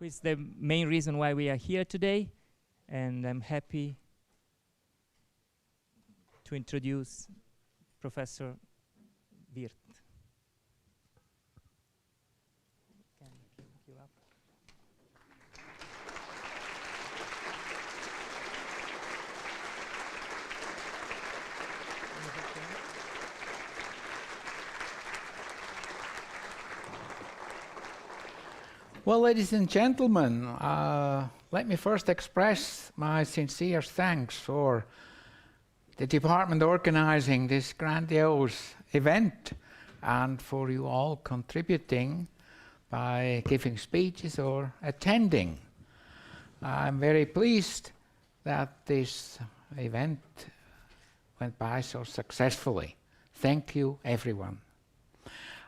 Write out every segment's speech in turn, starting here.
who is the main reason why we are here today, and I'm happy to introduce Professor Wirth. Can I pick you up? Well, ladies and gentlemen, let me first express my sincere thanks for the department organizing this grandiose event and for you all contributing by giving speeches or attending. I'm very pleased that this event went by so successfully. Thank you, everyone.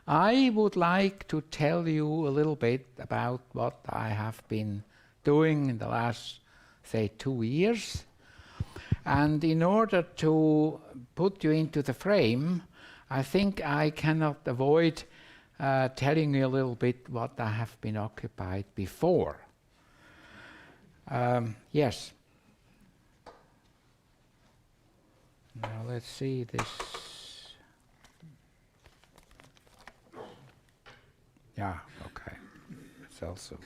I would like to tell you a little bit about what I have been doing in the last, say, 2 years. And in order to put you into the frame, I think I cannot avoid telling you a little bit what I have been occupied before. Yes. Now let's see this. Yeah, okay. It's also.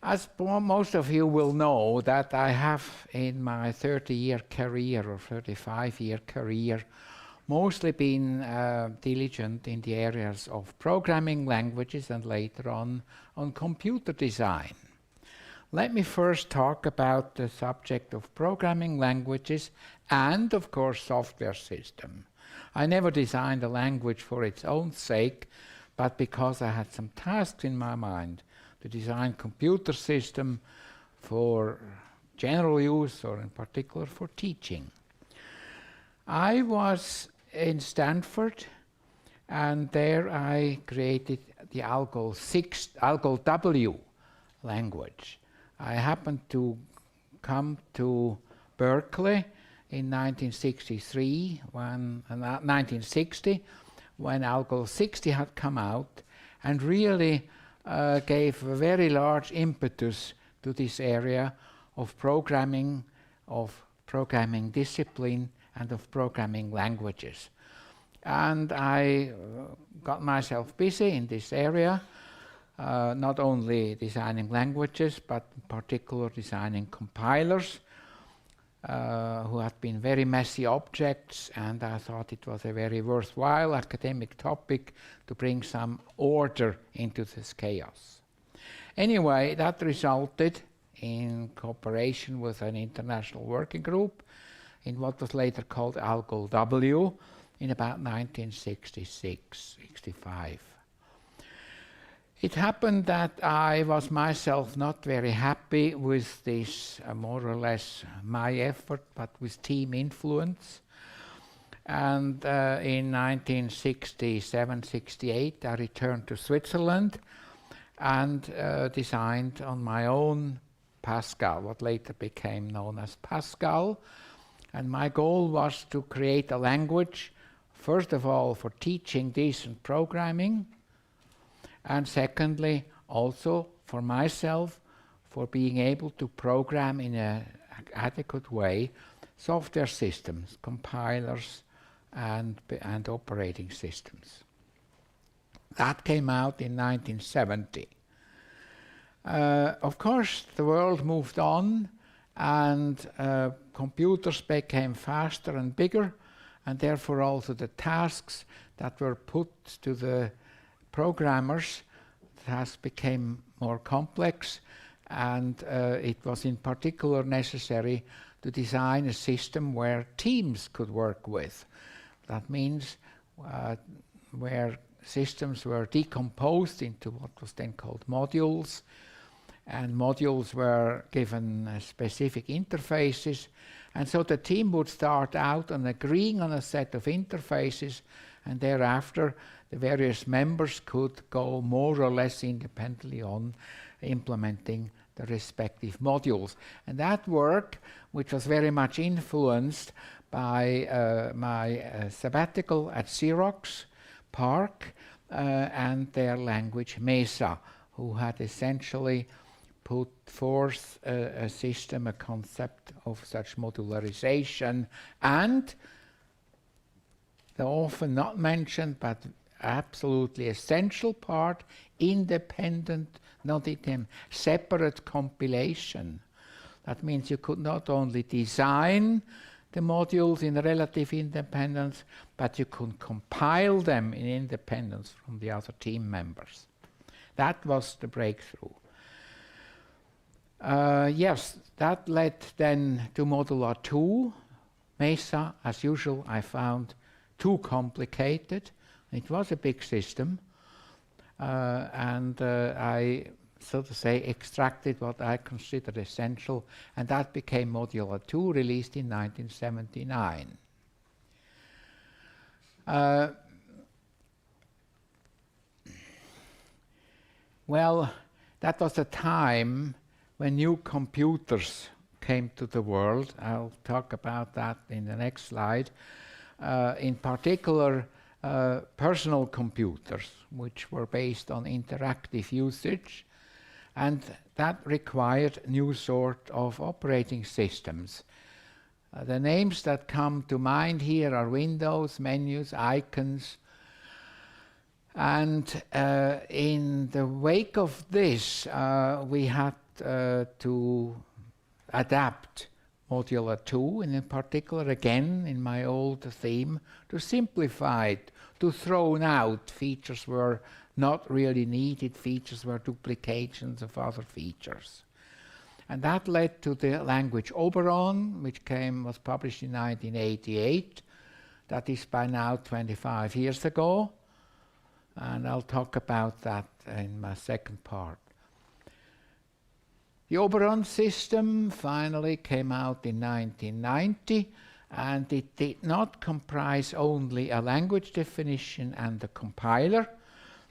As most of you will know, that I have in my 30-year career or 35-year career mostly been diligent in the areas of programming languages and later on computer design. Let me first talk about the subject of programming languages and, of course, software system. I never designed a language for its own sake, but because I had some tasks in my mind to design computer system for general use or in particular for teaching. I was in Stanford, and there I created the Algol W language. I happened to come to Berkeley in 1960 when Algol 60 had come out and really gave a very large impetus to this area of programming discipline and of programming languages. And I got myself busy in this area, not only designing languages, but in particular designing compilers, who had been very messy objects, and I thought it was a very worthwhile academic topic to bring some order into this chaos. Anyway, that resulted in cooperation with an international working group in what was later called Algol W in about 1966-65. It happened that I was myself not very happy with this more or less my effort, but with team influence. And in 1967-68 I returned to Switzerland and designed on my own Pascal, what later became known as Pascal. And my goal was to create a language, first of all for teaching decent programming, and secondly, also for myself, for being able to program in an adequate way software systems, compilers, and operating systems. That came out in 1970. Of course, the world moved on, and computers became faster and bigger, and therefore also the tasks that were put to the programmers, tasks became more complex, and it was in particular necessary to design a system where teams could work with. That means where systems were decomposed into what was then called modules, and modules were given specific interfaces, and so the team would start out on agreeing on a set of interfaces, and thereafter the various members could go more or less independently on implementing the respective modules. And that work, which was very much influenced by my sabbatical at Xerox PARC, and their language Mesa, who had essentially put forth a system, a concept of such modularization, and the often not mentioned but absolutely essential part, independent, not in separate compilation. That means you could not only design the modules in relative independence, but you could compile them in independence from the other team members. That was the breakthrough. Yes, that led then to Modular 2. Mesa, as usual, I found too complicated. It was a big system, and I, so to say, extracted what I considered essential, and that became Modular 2, released in 1979. Well, that was a time when new computers came to the world. I'll talk about that in the next slide. In particular, personal computers, which were based on interactive usage, and that required new sort of operating systems. The names that come to mind here are windows, menus, icons, and in the wake of this, we had to adapt Modular 2, and in particular, again, in my old theme, to simplify it, to throw out features were not really needed, features were duplications of other features. And that led to the language Oberon, which was published in 1988. That is by now 25 years ago. And I'll talk about that in my second part. The Oberon system finally came out in 1990, and it did not comprise only a language definition and a compiler,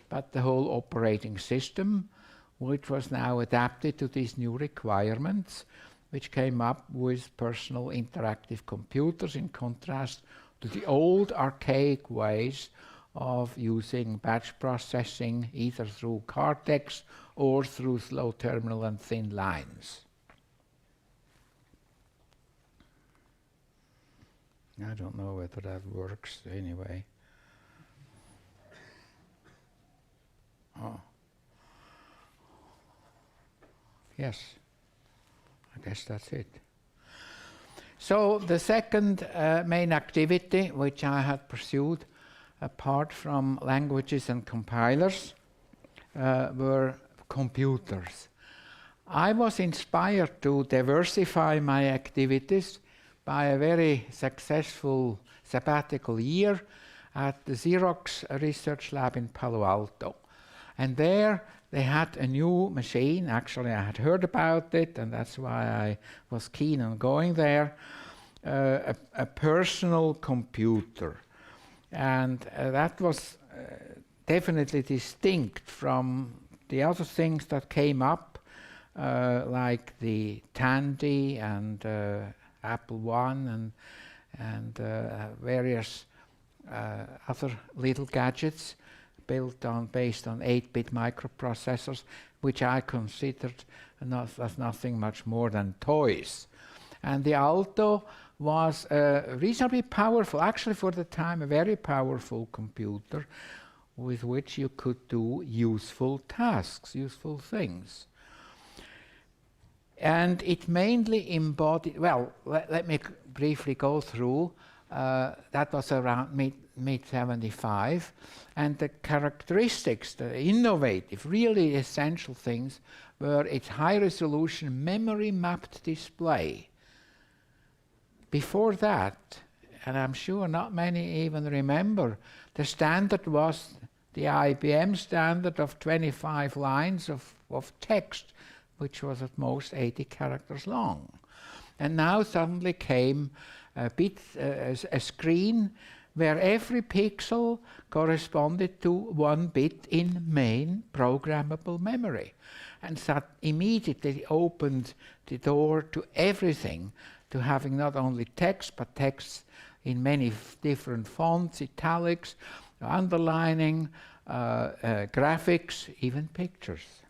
but the whole operating system, which was now adapted to these new requirements, which came up with personal interactive computers in contrast to the old archaic ways of using batch processing, either through Cortex or through slow terminal and thin lines. I don't know whether that works anyway. Oh. Yes, I guess that's it. So the second main activity which I had pursued, apart from languages and compilers, were computers. I was inspired to diversify my activities by a very successful sabbatical year at the Xerox research lab in Palo Alto. And there they had a new machine. Actually, I had heard about it, and that's why I was keen on going there, a personal computer. And that was definitely distinct from the other things that came up, like the Tandy and Apple I and various other little gadgets based on 8-bit microprocessors, which I considered as nothing much more than toys. And the Alto was reasonably powerful, actually for the time a very powerful computer with which you could do useful tasks, useful things. And it mainly embodied, well, let me briefly go through, that was around mid-75, and the characteristics, the innovative, really essential things, were its high-resolution memory-mapped display. Before that, and I'm sure not many even remember, the standard was the IBM standard of 25 lines of text, which was at most 80 characters long. And now suddenly came a screen where every pixel corresponded to 1 bit in main programmable memory. And that immediately opened the door to everything, to having not only text, but text in many different fonts, italics, underlining, graphics, even pictures.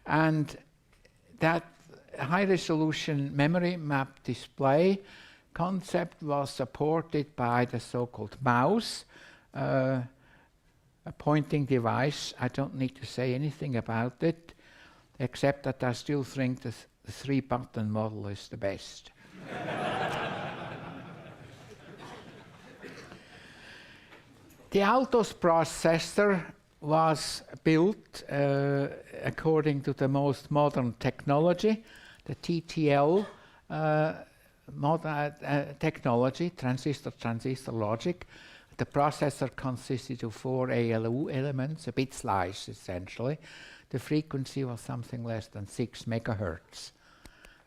And that high-resolution memory map display concept was supported by the so-called mouse, a pointing device. I don't need to say anything about it, except that I still think the three-button model is the best. The Altos processor was built according to the most modern technology, the TTL technology, transistor logic. The processor consisted of 4 ALU elements, a bit slice essentially. The frequency was something less than 6 megahertz.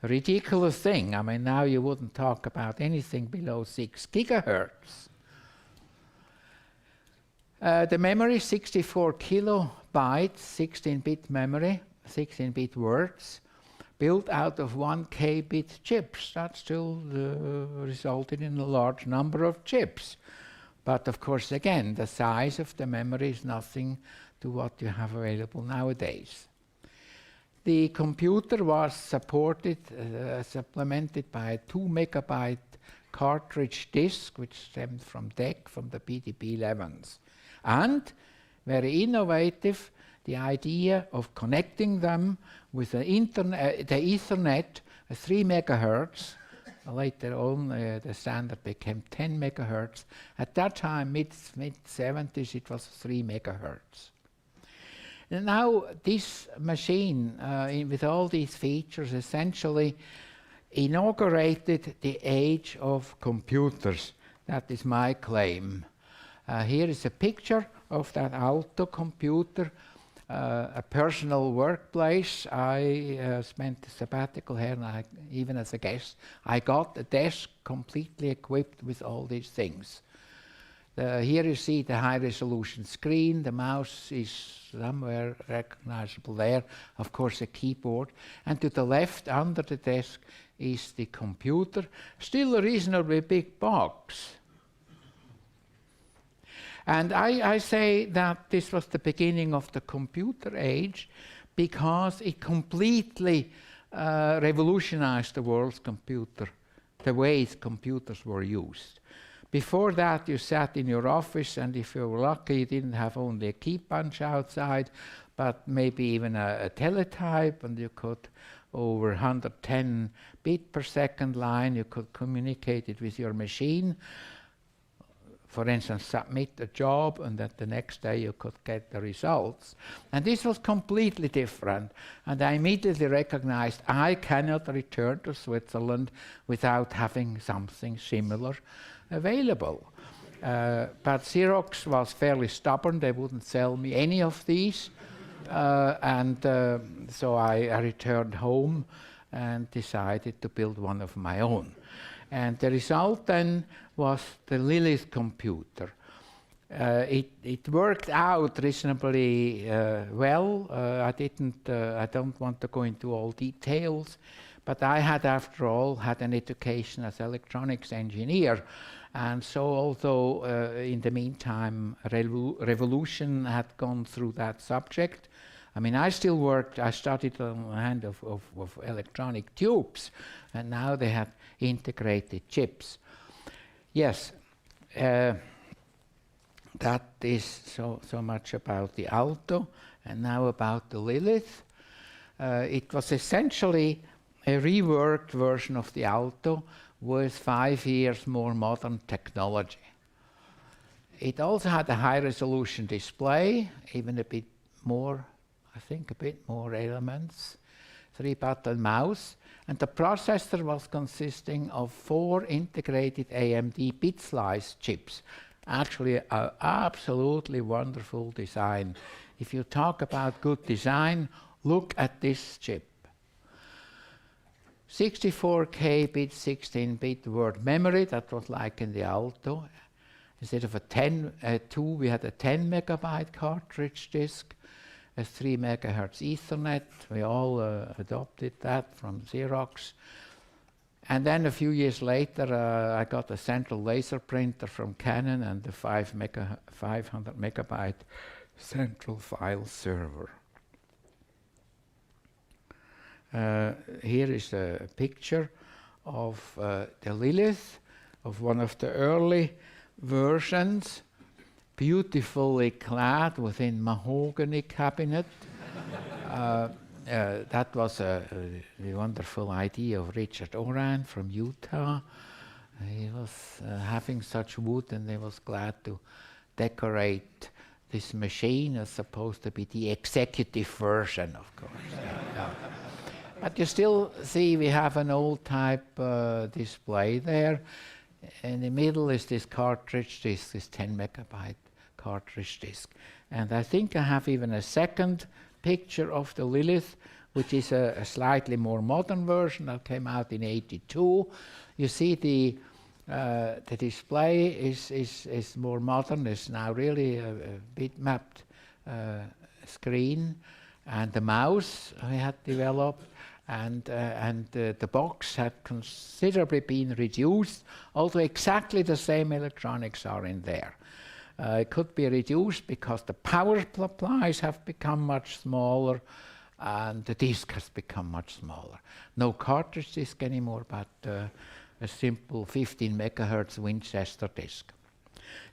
A ridiculous thing. I mean, now you wouldn't talk about anything below 6 gigahertz. The memory, 64 kilobytes, 16-bit memory, 16-bit words, built out of 1 K-bit chips. That still resulted in a large number of chips. But of course, again, the size of the memory is nothing to what you have available nowadays. The computer was supplemented by a 2 megabyte cartridge disk, which stemmed from DEC, from the PDP-11s. And, very innovative, the idea of connecting them with the Ethernet, 3 megahertz. Later on, the standard became 10 megahertz. At that time, mid-70s, it was 3 megahertz. And now, this machine, with all these features, essentially inaugurated the age of computers. That is my claim. Here is a picture of that Alto computer, a personal workplace. I spent a sabbatical here, and even as a guest, I got a desk completely equipped with all these things. Here you see the high-resolution screen. The mouse is somewhere recognizable there. Of course, a keyboard. And to the left, under the desk, is the computer. Still a reasonably big box. And I say that this was the beginning of the computer age because it completely revolutionized the world's computer, the ways computers were used. Before that, you sat in your office, and if you were lucky, you didn't have only a key punch outside, but maybe even a teletype, and you could, over 110 bit per second line, you could communicate it with your machine. For instance, submit a job, and that the next day you could get the results. And this was completely different. And I immediately recognized I cannot return to Switzerland without having something similar available. But Xerox was fairly stubborn. They wouldn't sell me any of these. So I returned home and decided to build one of my own. And the result then was the Lilith computer. It worked out reasonably well. I don't want to go into all details, but I had, after all, had an education as electronics engineer. And so although in the meantime revolution had gone through that subject, I mean, I still worked, I studied on the hand of electronic tubes, and now they had integrated chips. Yes, that is so much about the Alto, and now about the Lilith. It was essentially a reworked version of the Alto with 5 years more modern technology. It also had a high-resolution display, even a bit more, I think a bit more elements, 3-button mouse, and the processor was consisting of 4 integrated AMD bit slice chips. Actually, an absolutely wonderful design. If you talk about good design, look at this chip. 64K bit, 16-bit word memory, that was like in the Alto. Instead of a 2, we had a 10 megabyte cartridge disk, a 3 megahertz Ethernet. We all adopted that from Xerox. And then a few years later, I got a central laser printer from Canon and the 500 megabyte central file server. Here is a picture of the Lilith, of one of the early versions, beautifully clad within mahogany cabinet. That was a wonderful idea of Richard Oran from Utah. He was having such wood, and he was glad to decorate this machine as supposed to be the executive version, of course. Yeah. But you still see we have an old type display there. In the middle is this cartridge disk, this 10 megabyte cartridge disk. And I think I have even a second picture of the Lilith, which is a slightly more modern version that came out in '82. You see the display is more modern. It's now really a bitmapped screen, and the mouse I had developed, and the box had considerably been reduced, although exactly the same electronics are in there. It could be reduced because the power supplies have become much smaller and the disk has become much smaller. No cartridge disk anymore, but a simple 15 megahertz Winchester disk.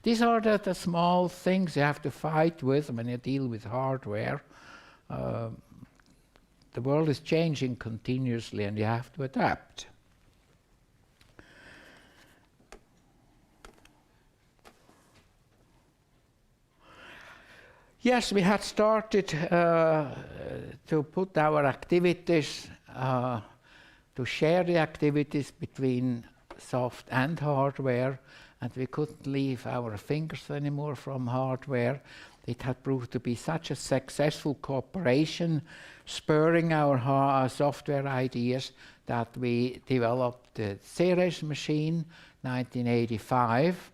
These are the small things you have to fight with when you deal with hardware. The world is changing continuously and you have to adapt. Yes, we had started to put our activities, to share the activities between soft and hardware, and we couldn't leave our fingers anymore from hardware. It had proved to be such a successful cooperation, spurring our software ideas, that we developed the Ceres machine, 1985.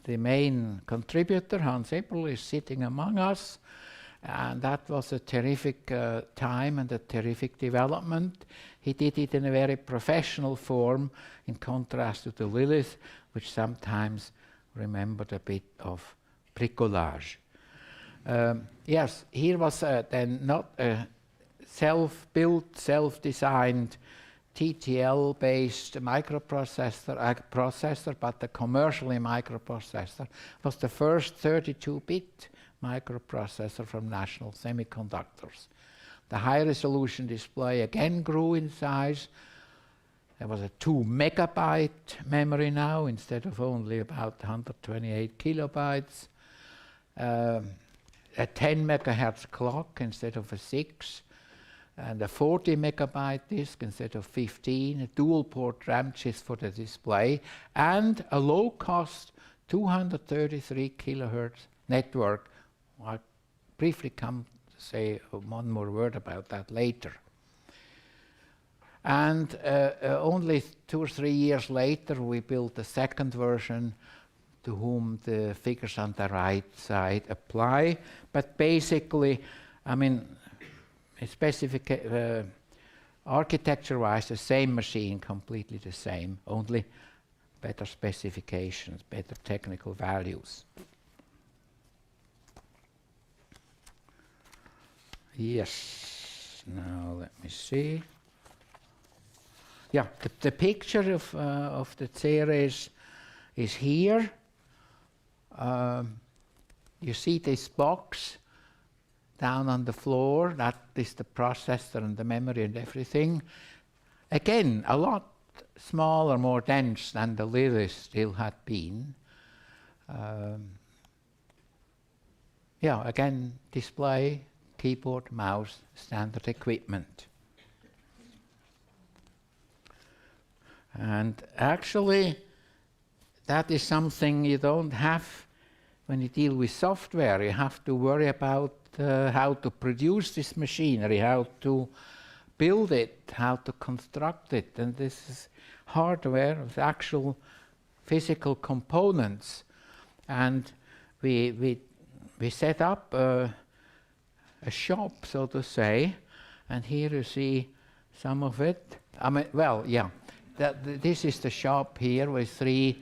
The main contributor, Hans Eberl, is sitting among us, and that was a terrific time and a terrific development. He did it in a very professional form, in contrast to the Lilith, which sometimes remembered a bit of bricolage. Yes, here was then not a self-built, self-designed TTL-based microprocessor, but the commercially microprocessor was the first 32-bit microprocessor from National Semiconductors. The high-resolution display again grew in size. There was a 2 megabyte memory now instead of only about 128 kilobytes. A 10 megahertz clock instead of a 6. And a 40 megabyte disk instead of 15, a dual port RAM chip for the display, and a low cost 233 kilohertz network. I'll briefly come to say one more word about that later. And only 2 or 3 years later, we built the second version, to whom the figures on the right side apply. But basically, I mean, architecture-wise, the same machine, completely the same, only better specifications, better technical values. Yes, now let me see. Yeah, the picture of the Ceres is here. You see this box down on the floor. That is the processor and the memory and everything. Again, a lot smaller, more dense than the Lilith still had been. Yeah, again, display, keyboard, mouse, standard equipment. And actually, that is something you don't have when you deal with software. You have to worry about how to produce this machinery, how to build it, how to construct it. And this is hardware with actual physical components. And we set up a shop, so to say. And here you see some of it. I mean, well, yeah. this is the shop here with 3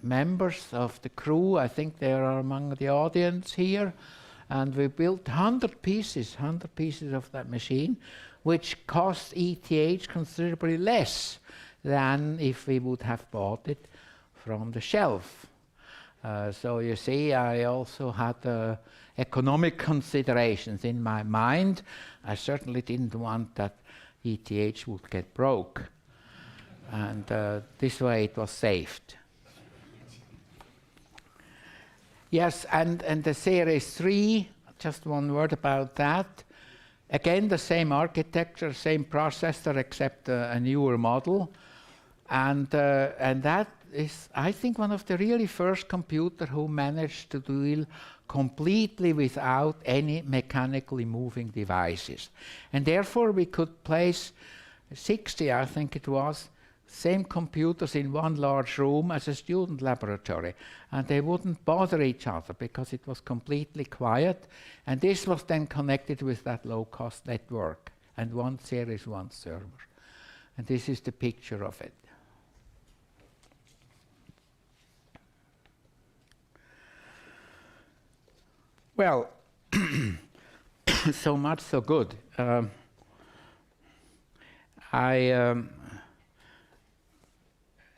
members of the crew. I think they are among the audience here. And we built 100 pieces of that machine, which cost ETH considerably less than if we would have bought it from the shelf. So you see, I also had economic considerations in my mind. I certainly didn't want that ETH would get broke. And this way it was saved. Yes, and the Series 3, just one word about that. Again, the same architecture, same processor, except a newer model. And that is, I think, one of the really first computer who managed to deal completely without any mechanically moving devices. And therefore, we could place 60, I think it was, same computers in one large room as a student laboratory, and they wouldn't bother each other because it was completely quiet, and this was then connected with that low-cost network and one Series 1 server. And this is the picture of it. Well, so much so good.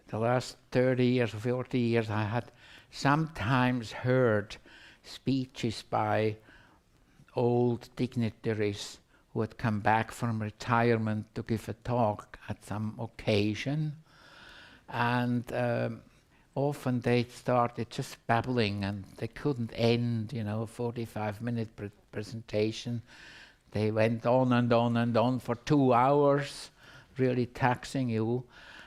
The last 30 years, 40 years, I had sometimes heard speeches by old dignitaries who had come back from retirement to give a talk at some occasion. And often they started just babbling and they couldn't end, you know, a 45-minute presentation. They went on and on and on for 2 hours, really taxing you.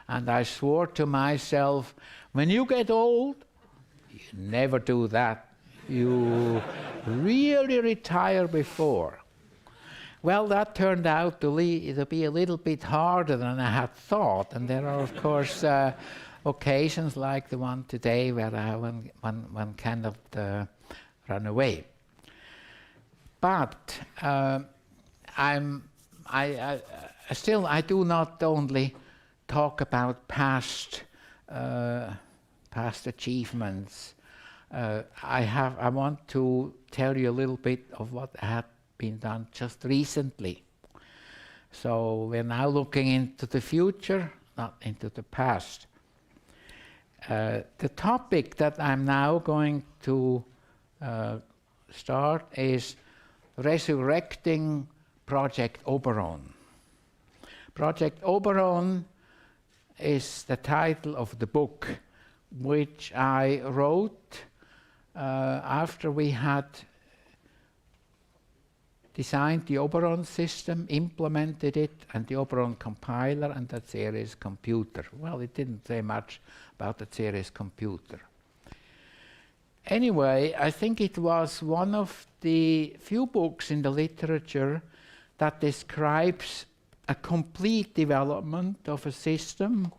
And I swore to myself, when you get old, you never do that. You really retire before. Well, that turned out to be a little bit harder than I had thought. And there are, of course, occasions like the one today where one cannot run away. But I do not only talk about past achievements. I want to tell you a little bit of what had been done just recently. So we're now looking into the future, not into the past. The topic that I'm now going to start is resurrecting Project Oberon. Project Oberon is the title of the book, which I wrote after we had designed the Oberon system, implemented it, and the Oberon compiler and that series computer. Well, it didn't say much about the series computer. Anyway, I think it was one of the few books in the literature that describes a complete development of a system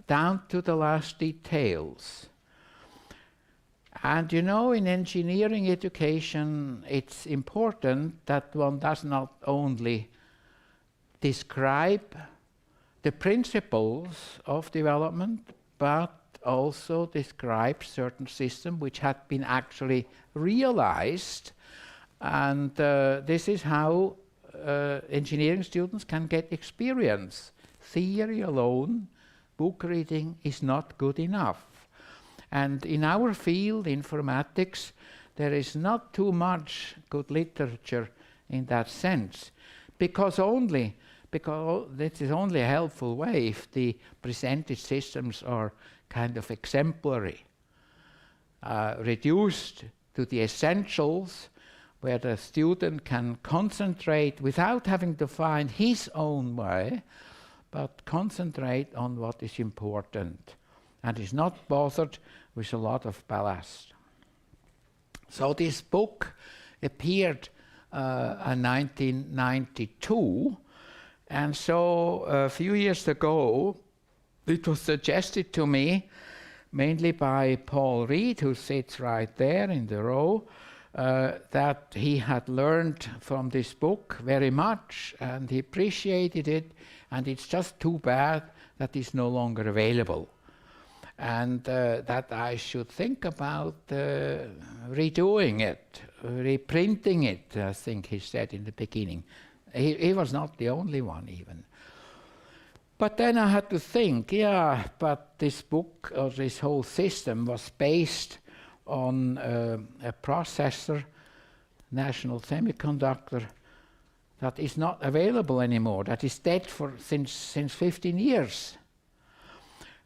down to the last details. And you know, in engineering education, it's important that one does not only describe the principles of development, but also describe certain systems which had been actually realized. And this is how engineering students can get experience. Theory alone, book reading, is not good enough. And in our field, informatics, there is not too much good literature in that sense, because this is only a helpful way if the presented systems are kind of exemplary, reduced to the essentials, where the student can concentrate without having to find his own way, but concentrate on what is important and is not bothered with a lot of ballast. So this book appeared in 1992, and so a few years ago it was suggested to me, mainly by Paul Reed, who sits right there in the row, that he had learned from this book very much and he appreciated it, and it's just too bad that is no longer available. And that I should think about redoing it, reprinting it, I think he said in the beginning. He was not the only one even. But then I had to think, yeah, but this book or this whole system was based on a processor, National Semiconductor, that is not available anymore, that is dead since 15 years.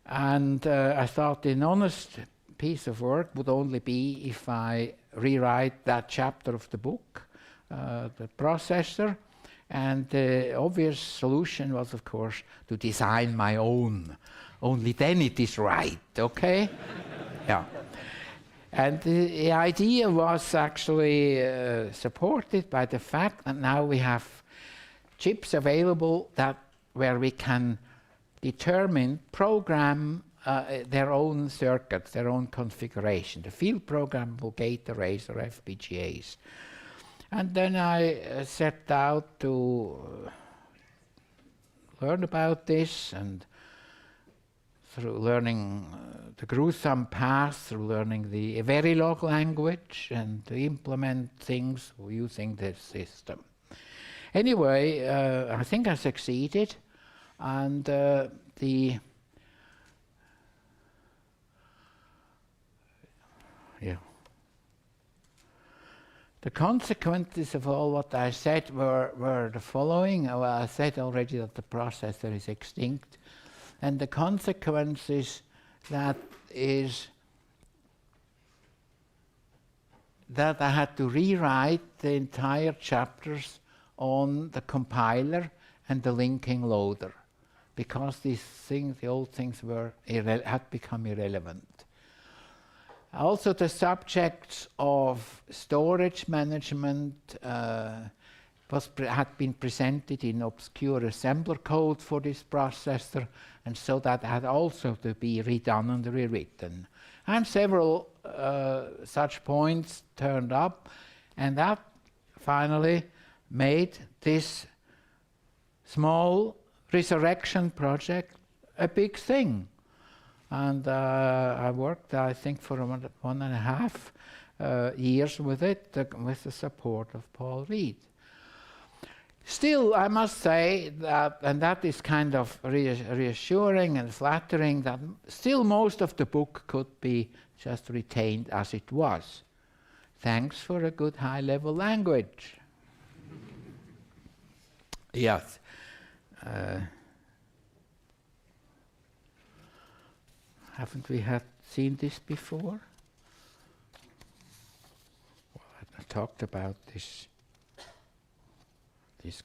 And I thought an honest piece of work would only be if I rewrite that chapter of the book, the processor, and the obvious solution was, of course, to design my own. Only then it is right, okay? Yeah. And the idea was actually supported by the fact that now we have chips available where we can program their own circuits, their own configuration, the field programmable gate arrays or FPGAs. And then I set out to learn about this, and through learning the gruesome path, through learning the Verilog language, and to implement things using this system. Anyway, I think I succeeded, and the consequences of all what I said were the following. Well, I said already that the processor is extinct, and the consequences that I had to rewrite the entire chapters on the compiler and the linking loader, because these things, the old things, had become irrelevant. Also, the subjects of storage management had been presented in obscure assembler code for this processor, and so that had also to be redone and rewritten. And several such points turned up, and that finally made this small resurrection project a big thing. And I worked, I think, for 1.5 years with it, with the support of Paul Reed. Still, I must say that, and that is kind of reassuring and flattering, that still most of the book could be just retained as it was. Thanks for a good high-level language. Yes. Haven't we seen this before? Well, I talked about these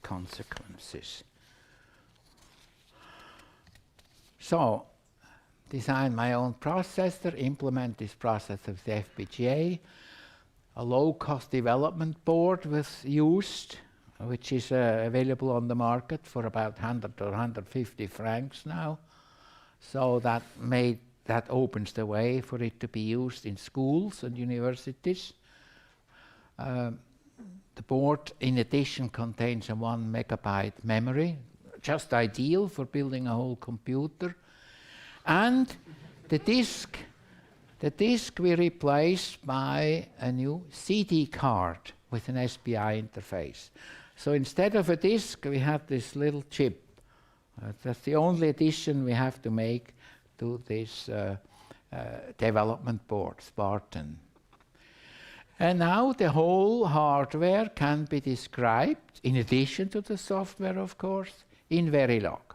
consequences. So, design my own processor, implement this processor with the FPGA. A low-cost development board was used, which is available on the market for about 100 or 150 francs now. So that opens the way for it to be used in schools and universities. The board, in addition, contains a 1 megabyte memory, just ideal for building a whole computer. And the disk we replaced by a new CD card with an SPI interface. So instead of a disk, we had this little chip. That's the only addition we have to make to this development board, Spartan. And now the whole hardware can be described, in addition to the software, of course, in Verilog.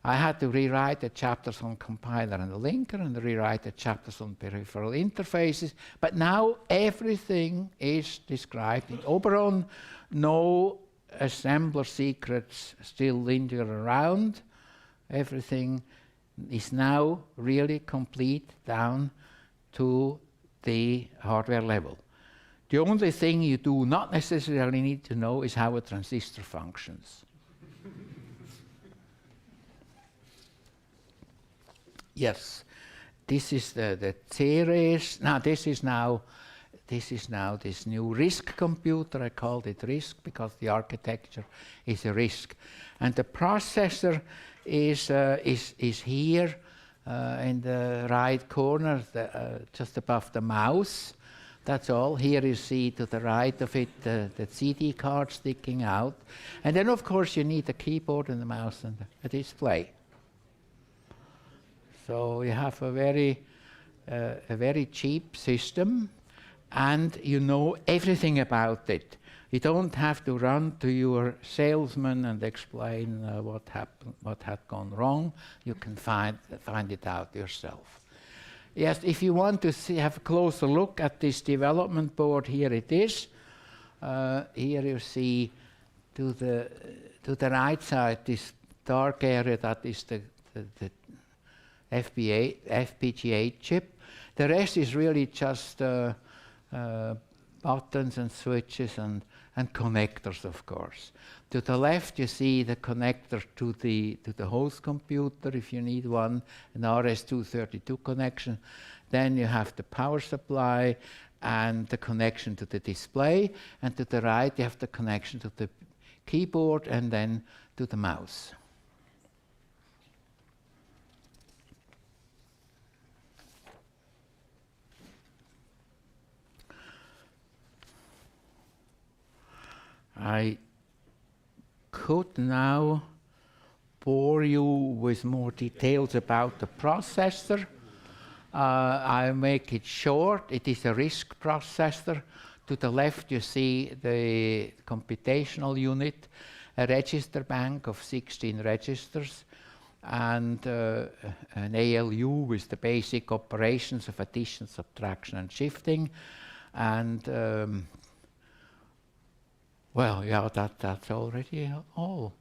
I had to rewrite the chapters on compiler and the linker, and rewrite the chapters on peripheral interfaces, but now everything is described in Oberon. No assembler secrets still linger around. Everything is now really complete down to the hardware level. The only thing you do not necessarily need to know is how a transistor functions. Yes, this is the series. Now, this is now this is now this new RISC computer. I called it RISC because the architecture is a RISC. And the processor is here in the right corner, just above the mouse. That's all. Here you see to the right of it the CD card sticking out. And then, of course, you need a keyboard and a mouse and a display. So you have a very cheap system, and you know everything about it. You don't have to run to your salesman and explain what happened, what had gone wrong. You can find it out yourself. Yes, if you want to have a closer look at this development board, here it is. Here you see to the right side this dark area, that is the FPGA chip. The rest is really just buttons and switches and connectors, of course. To the left you see the connector to the host computer if you need one, an RS-232 connection. Then you have the power supply and the connection to the display, and to the right you have the connection to the keyboard and then to the mouse. I could now bore you with more details about the processor. I'll make it short. It is a RISC processor. To the left you see the computational unit, a register bank of 16 registers, and an ALU with the basic operations of addition, subtraction, and shifting. And well, yeah, that's already all.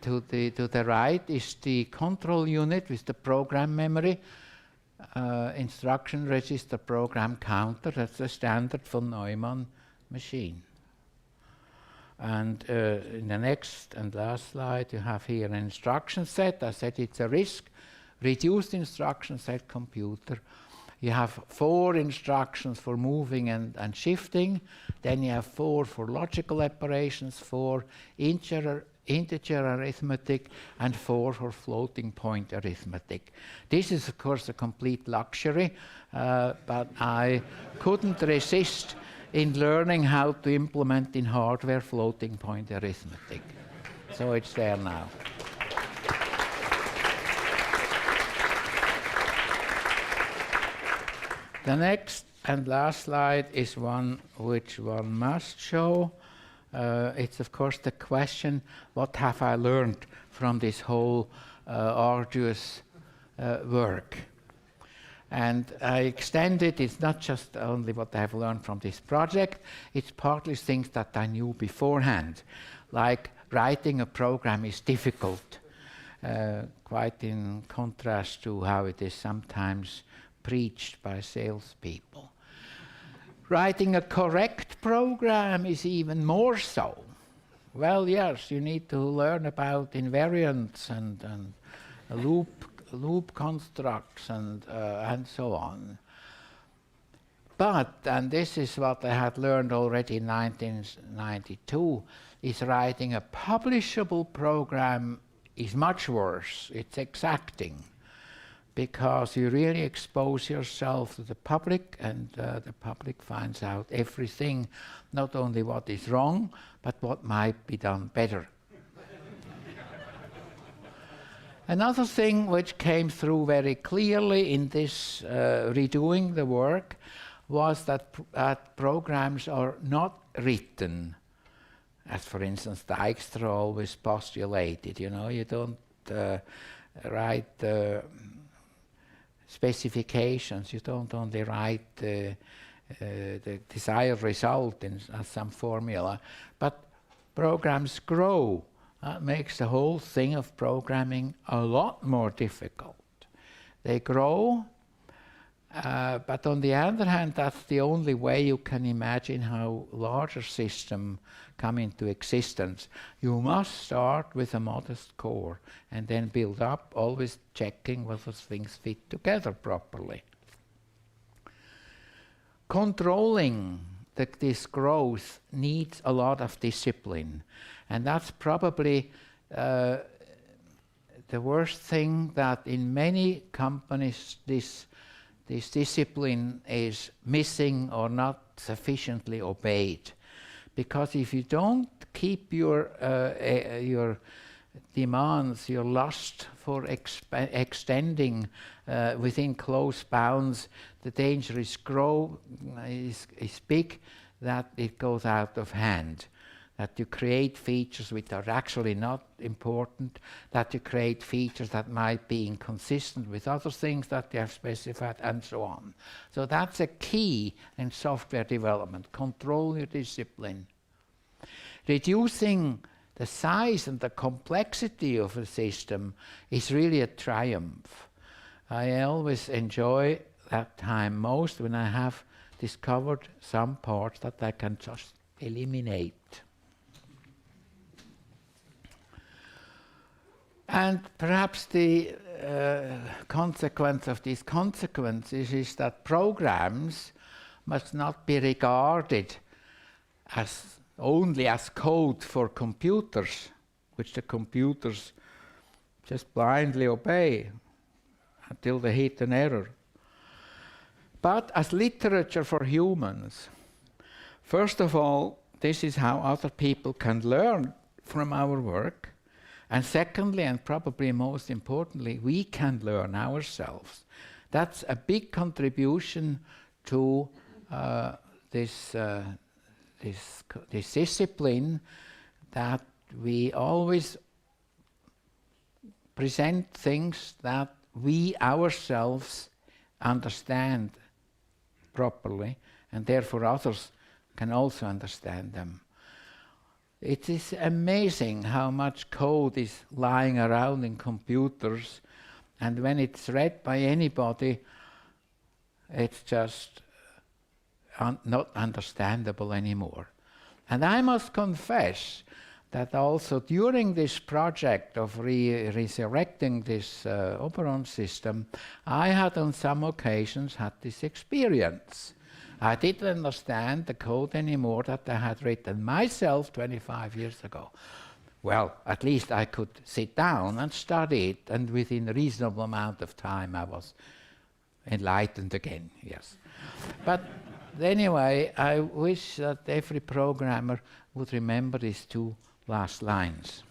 To the right is the control unit with the program memory, instruction register, program counter. That's the standard von Neumann machine. And in the next and last slide, you have here an instruction set. I said it's a RISC, reduced instruction set computer. You have 4 instructions for moving and shifting. Then you have 4 for logical operations, 4 integer arithmetic, and 4 for floating point arithmetic. This is, of course, a complete luxury, but I couldn't resist in learning how to implement in hardware floating point arithmetic. So it's there now. The next and last slide is one which one must show. It's of course the question, what have I learned from this whole arduous work? And I extend it. It's not just only what I have learned from this project, it's partly things that I knew beforehand, like writing a program is difficult, quite in contrast to how it is sometimes preached by salespeople. Writing a correct program is even more so. Well, yes, you need to learn about invariants and loop constructs and so on. But, and this is what I had learned already in 1992, is writing a publishable program is much worse. It's exacting, because you really expose yourself to the public, and the public finds out everything, not only what is wrong, but what might be done better. Another thing which came through very clearly in this redoing the work was that programs are not written, as for instance Dijkstra always postulated. You know, you don't write specifications. You don't only write the desired result in some formula, but programs grow. That makes the whole thing of programming a lot more difficult. They grow, but on the other hand, that's the only way you can imagine how larger systems come into existence. You must start with a modest core and then build up, always checking whether things fit together properly. controlling this growth needs a lot of discipline. And that's probably the worst thing, that in many companies this discipline is missing or not sufficiently obeyed. Because if you don't keep your demands, your lust for extending within close bounds, the danger is big that it goes out of hand. That you create features which are actually not important, that you create features that might be inconsistent with other things that you have specified, and so on. So that's a key in software development. Control your discipline. Reducing the size and the complexity of a system is really a triumph. I always enjoy that time most when I have discovered some parts that I can just eliminate. And perhaps the consequence of these consequences is that programs must not be regarded as only as code for computers, which the computers just blindly obey until they hit an error, but as literature for humans. First of all, this is how other people can learn from our work. And secondly, and probably most importantly, we can learn ourselves. That's a big contribution to this discipline, that we always present things that we ourselves understand properly, and therefore others can also understand them. It is amazing how much code is lying around in computers, and when it's read by anybody, it's just not understandable anymore. And I must confess that also during this project of resurrecting this Oberon system, I had on some occasions had this experience. I didn't understand the code anymore that I had written myself 25 years ago. Well, at least I could sit down and study it, and within a reasonable amount of time I was enlightened again, yes. But anyway, I wish that every programmer would remember these two last lines.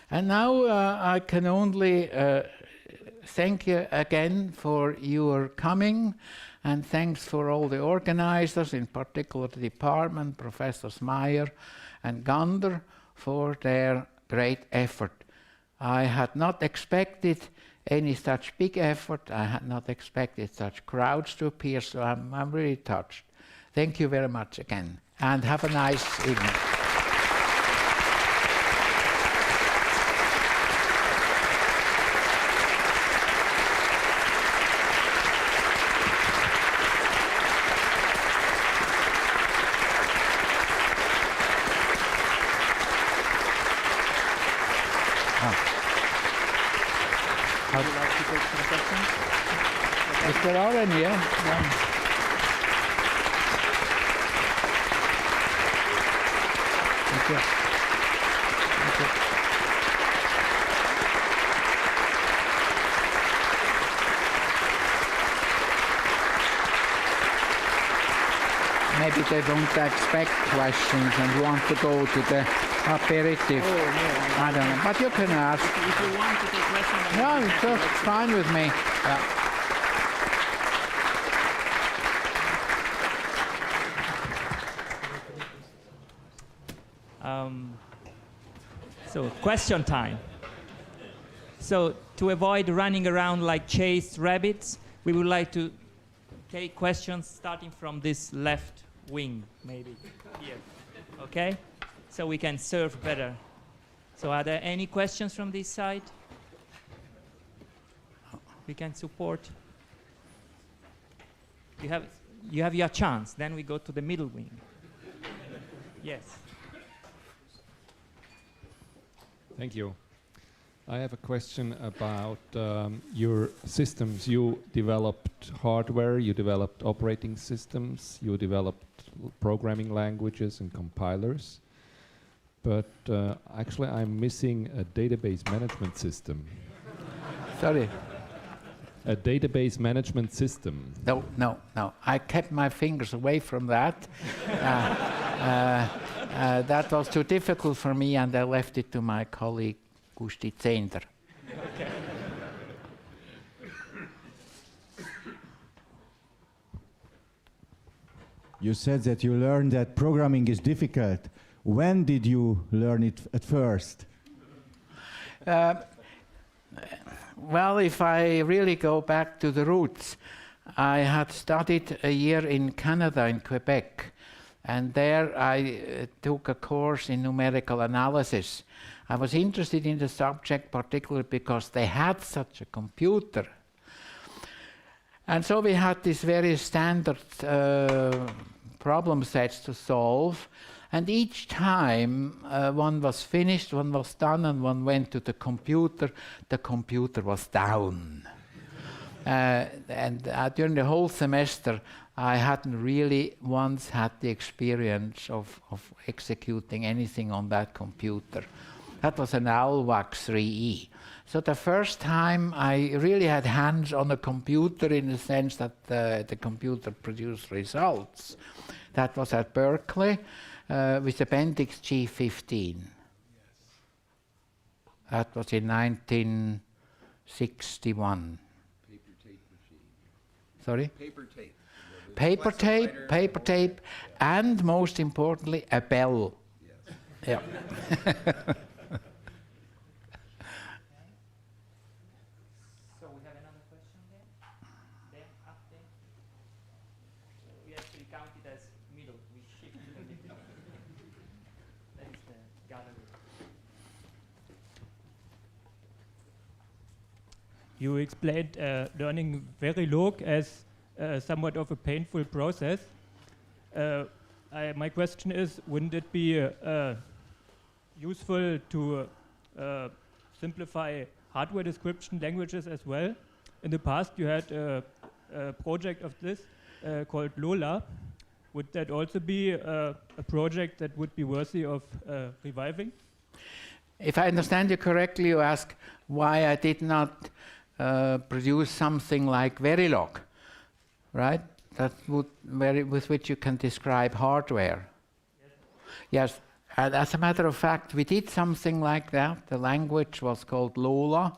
And now I can only thank you again for your coming, and thanks for all the organizers, in particular the department, Professors Meyer and Gander, for their great effort. I had not expected any such big effort. I had not expected such crowds to appear, so I'm really touched. Thank you very much again, and have a nice evening. Would you like to take some questions? Is there are any? Yeah. Thank you. Thank you. Maybe they don't expect questions and want to go to the aperitif. Oh, no, I don't know, but you can ask. If you want to take questions, No, it's just fine with me. Yeah. So, question time. So, to avoid running around like chased rabbits, we would like to take questions starting from this left wing, maybe here. Okay? So we can serve better. So, are there any questions from this side? We can support. You have your chance. Then we go to the middle wing. Yes. Thank you. I have a question about your systems. You developed hardware, you developed operating systems, you developed programming languages and compilers. But actually I'm missing a database management system. Sorry. A database management system. No, no, no. I kept my fingers away from that. That was too difficult for me, and I left it to my colleague, Gusti Zehnder. Okay. You said that you learned that programming is difficult. When did you learn it at first? Well, if I really go back to the roots, I had studied a year in Canada, in Quebec, and there I took a course in numerical analysis. I was interested in the subject particularly because they had such a computer. And so we had these very standard problem sets to solve, and each time one was finished, one was done, and one went to the computer was down. And during the whole semester, I hadn't really once had the experience of executing anything on that computer. That was an Alwax 3E. So the first time I really had hands on a computer in the sense that the computer produced results, that was at Berkeley with Appendix G15. Yes. That was in 1961. Paper tape machine. Sorry? Paper tape. Paper tape, and most importantly, a bell. Yes. Yeah. So we have another question there. There, up there. We actually count it as middle. We shift it a bit. That is the gallery. You explained learning Verilog as somewhat of a painful process. My question is, wouldn't it be useful to simplify hardware description languages as well? In the past you had a project of this called Lola. Would that also be a project that would be worthy of reviving? If I understand you correctly, you ask why I did not produce something like Verilog, right? That would with which you can describe hardware. Yes. And as a matter of fact, we did something like that. The language was called Lola.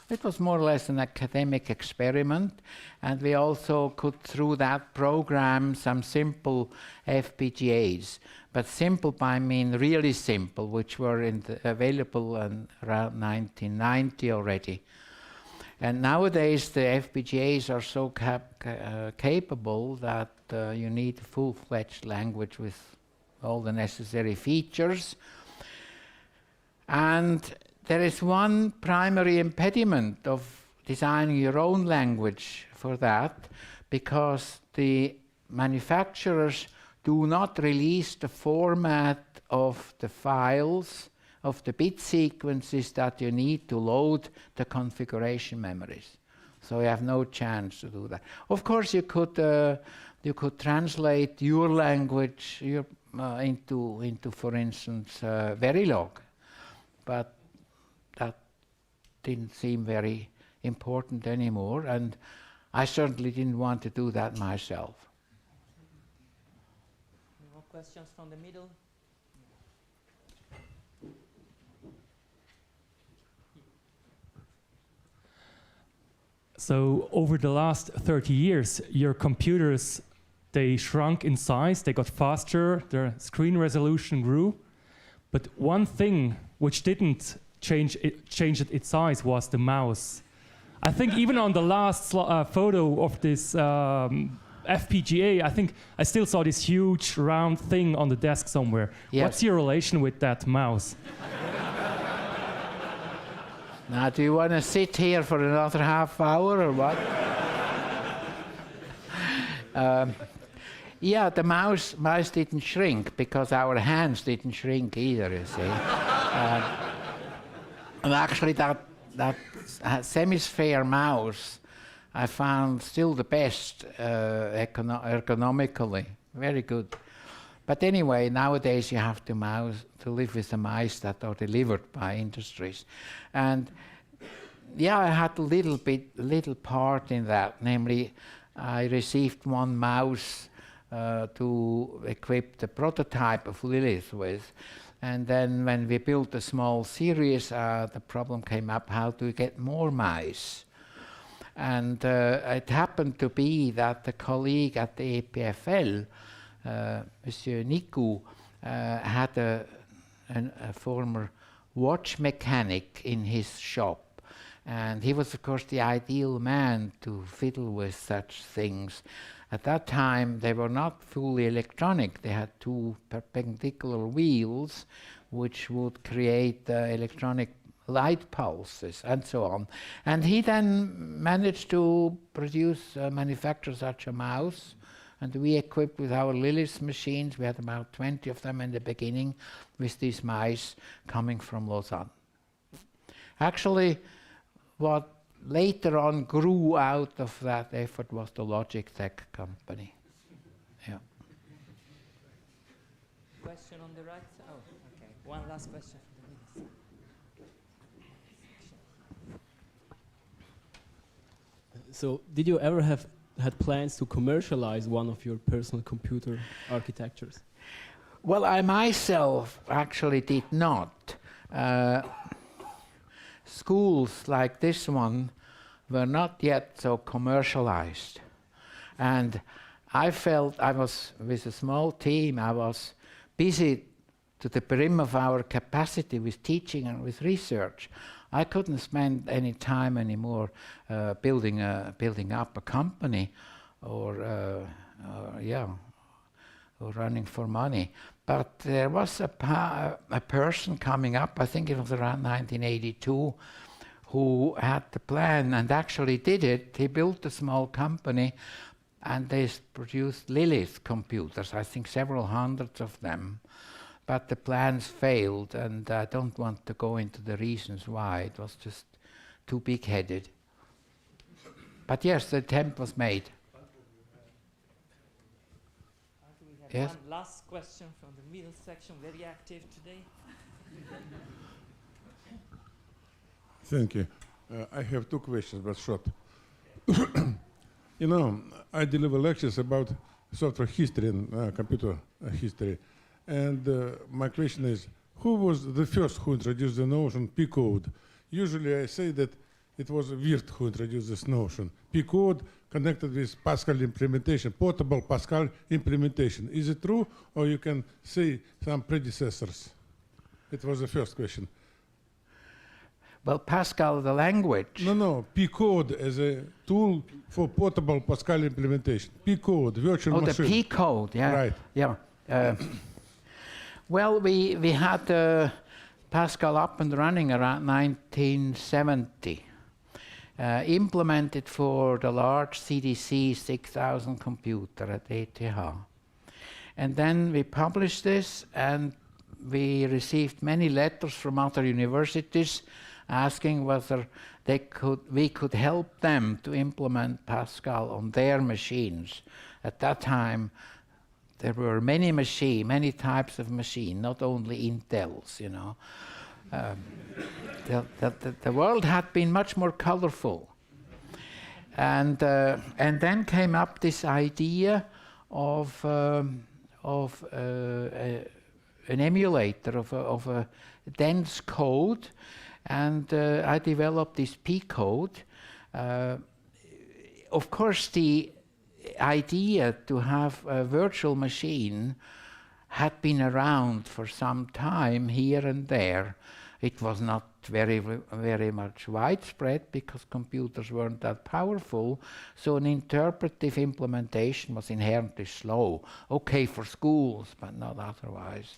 It was more or less an academic experiment, and we also could, through that, program some simple FPGAs. But simple by mean really simple, which were available in around 1990 already. And nowadays the FPGAs are so capable that you need a full-fledged language with all the necessary features. And there is one primary impediment of designing your own language for that, because the manufacturers do not release the format of the files, of the bit sequences that you need to load the configuration memories. So you have no chance to do that. Of course, you could translate your language into, for instance, Verilog, but that didn't seem very important anymore, and I certainly didn't want to do that myself. Any more questions from the middle? So over the last 30 years, your computers, they shrunk in size, they got faster, their screen resolution grew. But one thing which didn't change its size was the mouse. I think even on the last photo of this FPGA, I think I still saw this huge round thing on the desk somewhere. Yes. What's your relation with that mouse? Now, do you want to sit here for another half hour or what? Yeah, the mouse didn't shrink because our hands didn't shrink either, you see. And actually that that semisphere mouse I found still the best ergonomically, very good. But anyway, nowadays you have to live with the mice that are delivered by industries. And yeah, I had a little part in that, namely I received one mouse to equip the prototype of Lilith with. And then when we built a small series, the problem came up how to get more mice. And it happened to be that the colleague at the EPFL, Monsieur Nikou, had a former watch mechanic in his shop. And he was, of course, the ideal man to fiddle with such things. At that time, they were not fully electronic. They had two perpendicular wheels, which would create electronic light pulses and so on. And he then managed to manufacture such a mouse. And we equipped with our Lilith machines. We had about 20 of them in the beginning with these mice coming from Lausanne. Actually, what later on grew out of that effort was the Logitech company. Yeah. Question on the right side? Oh, okay. One last question. So, did you ever had plans to commercialize one of your personal computer architectures? Well, I myself actually did not. Schools like this one were not yet so commercialized. And I felt I was, with a small team, I was busy to the brim of our capacity with teaching and with research. I couldn't spend any time anymore building up a company or running for money. But there was a person coming up, I think it was around 1982, who had the plan and actually did it. He built a small company and they produced Lilith computers, I think several hundreds of them. But the plans failed, and I don't want to go into the reasons why. It was just too big-headed. But yes, the attempt was made. We have Yes? one last question from the middle section, very active today. Thank you. I have two questions, but short. You know, I deliver lectures about software history and computer history. And my question is, who was the first who introduced the notion P-code? Usually I say that it was Wirth who introduced this notion. P-code connected with Pascal implementation, portable Pascal implementation. Is it true, or you can say some predecessors? It was the first question. Well, Pascal, the language. No, P-code as a tool for portable Pascal implementation. P-code, virtual machine. The P-code, yeah. Right. Yeah. Well, we had Pascal up and running around 1970, implemented for the large CDC 6000 computer at ETH. And then we published this, and we received many letters from other universities asking whether we could help them to implement Pascal on their machines. At that time, there were many types of machine, not only Intels, you know. The world had been much more colorful. And then came up this idea of an emulator of a dense code, and I developed this P-code. Of course, the idea to have a virtual machine had been around for some time here and there. It was not very much widespread because computers weren't that powerful, so an interpretive implementation was inherently slow. Okay for schools, but not otherwise.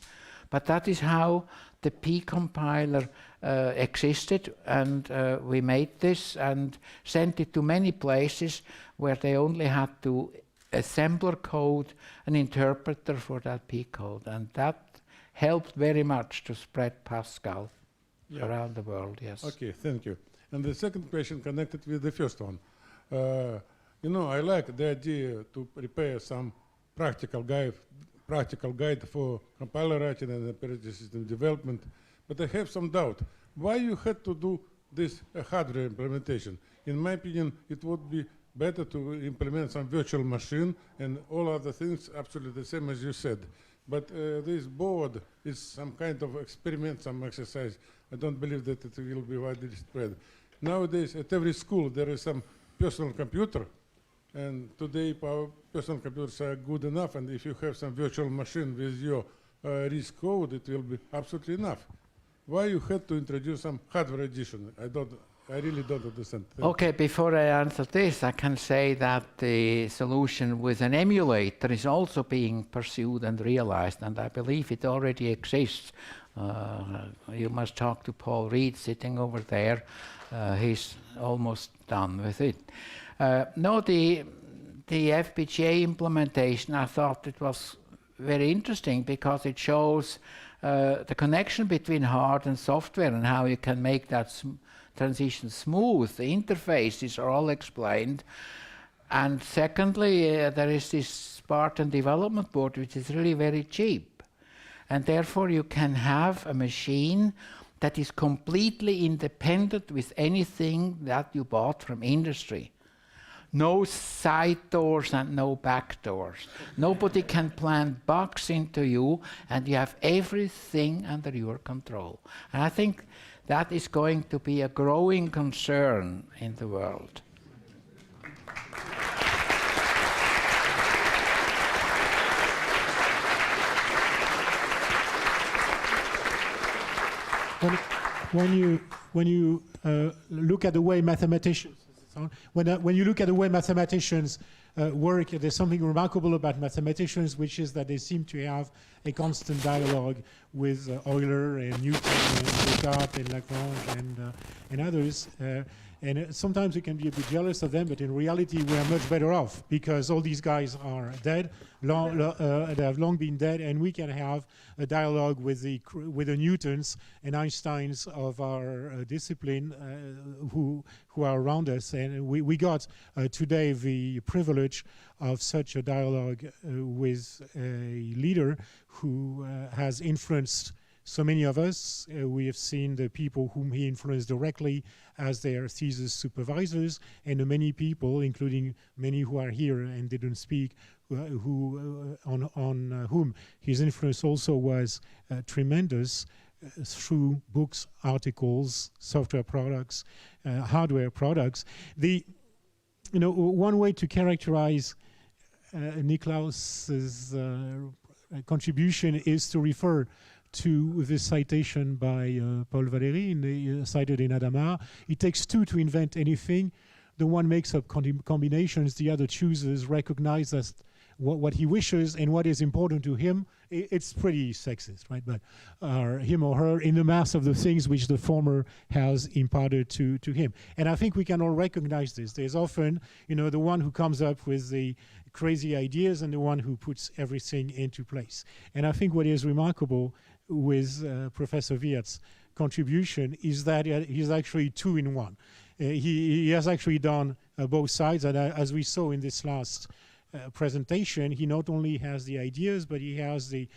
But that is how the P compiler existed, and we made this and sent it to many places where they only had to assembler code an interpreter for that P code, and that helped very much to spread Pascal around the world. Yes. Okay, thank you. And the second question connected with the first one. You know, I like the idea to prepare some practical guide for compiler writing and operating system development, but I have some doubt. Why you had to do this hardware implementation? In my opinion, it would be better to implement some virtual machine and all other things absolutely the same as you said. But this board is some kind of experiment, some exercise. I don't believe that it will be widely spread. Nowadays, at every school, there is some personal computer, and today our personal computers are good enough, and if you have some virtual machine with your RISC code, it will be absolutely enough. Why you had to introduce some hardware edition? I really don't understand. Okay, before I answer this, I can say that the solution with an emulator is also being pursued and realized, and I believe it already exists. You must talk to Paul Reed sitting over there. He's almost done with it. No, the FPGA implementation, I thought it was very interesting because it shows the connection between hard and software and how you can make that transition smooth. The interfaces are all explained. And secondly, there is this Spartan development board, which is really very cheap. And therefore, you can have a machine that is completely independent with anything that you bought from industry. No side doors and no back doors. Nobody can plant bugs into you, and you have everything under your control. And I think that is going to be a growing concern in the world. When you look at the way mathematicians, when you look at the way mathematicians work, there's something remarkable about mathematicians, which is that they seem to have a constant dialogue with Euler and Newton and Descartes and Lagrange and others. And sometimes we can be a bit jealous of them, but in reality we are much better off because all these guys are dead, they have long been dead, and we can have a dialogue with the Newtons and Einsteins of our discipline who are around us. And we got today the privilege of such a dialogue with a leader who has influenced so many of us. We have seen the people whom he influenced directly as their thesis supervisors, and the many people, including many who are here and didn't speak, on whom his influence also was tremendous through books, articles, software products, hardware products. One way to characterize Niklaus's contribution is to refer to this citation by Paul Valéry, cited in Adama. It takes two to invent anything. The one makes up combinations, the other chooses, recognizes what he wishes and what is important to him. It's pretty sexist, right? But him or her in the mass of the things which the former has imparted to him. And I think we can all recognize this. There's often, the one who comes up with the crazy ideas and the one who puts everything into place. And I think what is remarkable with Professor Wirth's contribution is that he's actually two in one. He has actually done both sides, and as we saw in this last presentation, he not only has the ideas, but he has the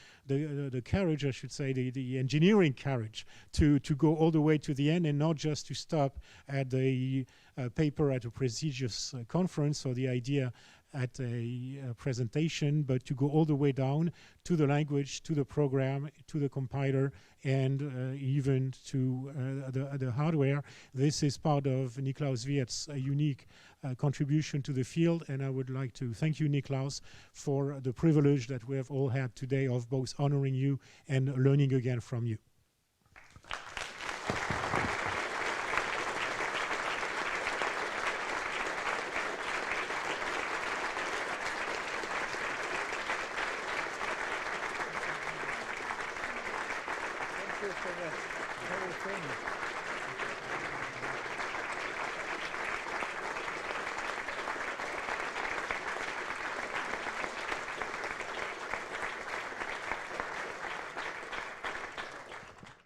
courage, I should say, the engineering courage to go all the way to the end and not just to stop at the paper at a prestigious conference or the idea at a presentation, but to go all the way down to the language, to the program, to the compiler, and even to the hardware. This is part of Niklaus Wirth's unique contribution to the field, and I would like to thank you, Niklaus, for the privilege that we have all had today of both honoring you and learning again from you. Thank you for the whole thing.